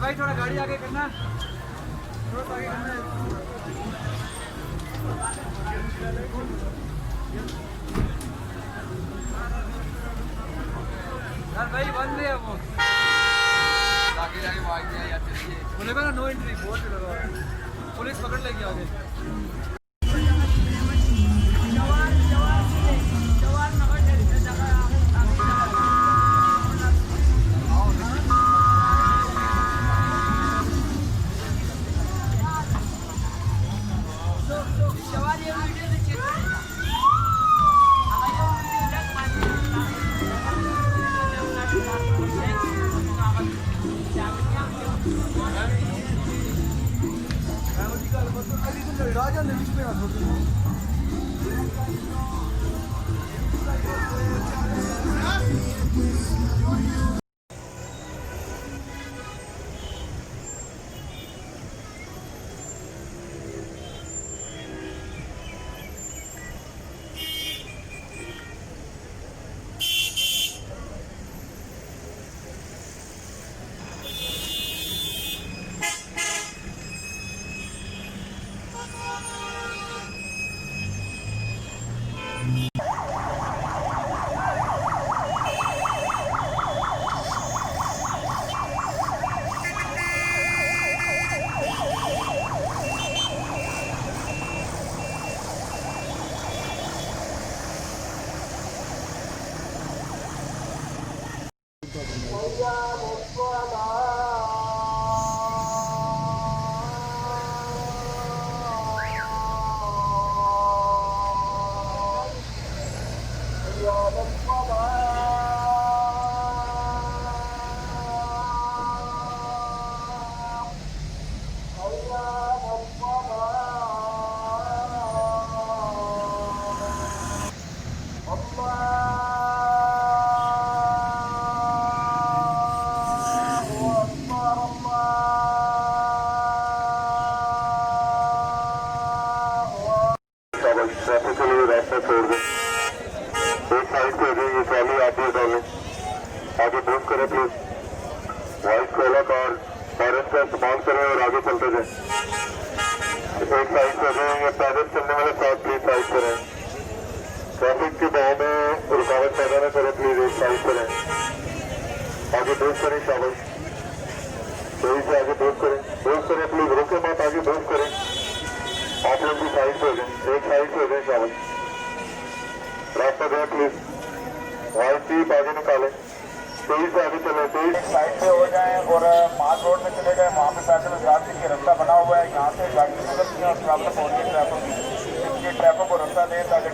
भाई थोड़ा गाड़ी आगे करना, थोड़ा सा आगे करना है। यार भाई बंद है वो, आगे जाके वो आगे यार चलिए बोलेगा ना नो एंट्री, बोर्ड पे लगा हुआ है, पुलिस पकड़ लेगी आगे। राजा ने बीच में ट्रैफिक के लिए रास्ता छोड़ दें, एक साइड पे हो ये ट्रॉली आप ही डालें, आगे मूव करें प्लीज, वॉइस को अलग और पेरेंट्स का इस्तेमाल करें और आगे चलते जाएं। एक साइड पे हो ये पैदल चलने वाले साथ प्लीज साइड पर रहें, ट्रैफिक के बहाव में रुकावट पैदा न करें प्लीज, एक साइड पर रहें, आगे मूव करें शाबाश, सही से आगे मूव करें प्लीज, रुके मत, आगे मूव करें, आप लोग भी साइड पे हो जाए, एक साइड पे हो जाए शाबाश, रास्ता दें प्लीज, वाइट टीप आगे निकालें, तेज से आगे चले, तेज साइड पे हो जाए और मार्ग रोड में चले गए, वहाँ पे पैदल यात्री के रास्ता बना हुआ है, यहाँ से गाड़ी निकलती है और ट्रैफिक होती है, ट्रैफिक को रास्ता दें ताकि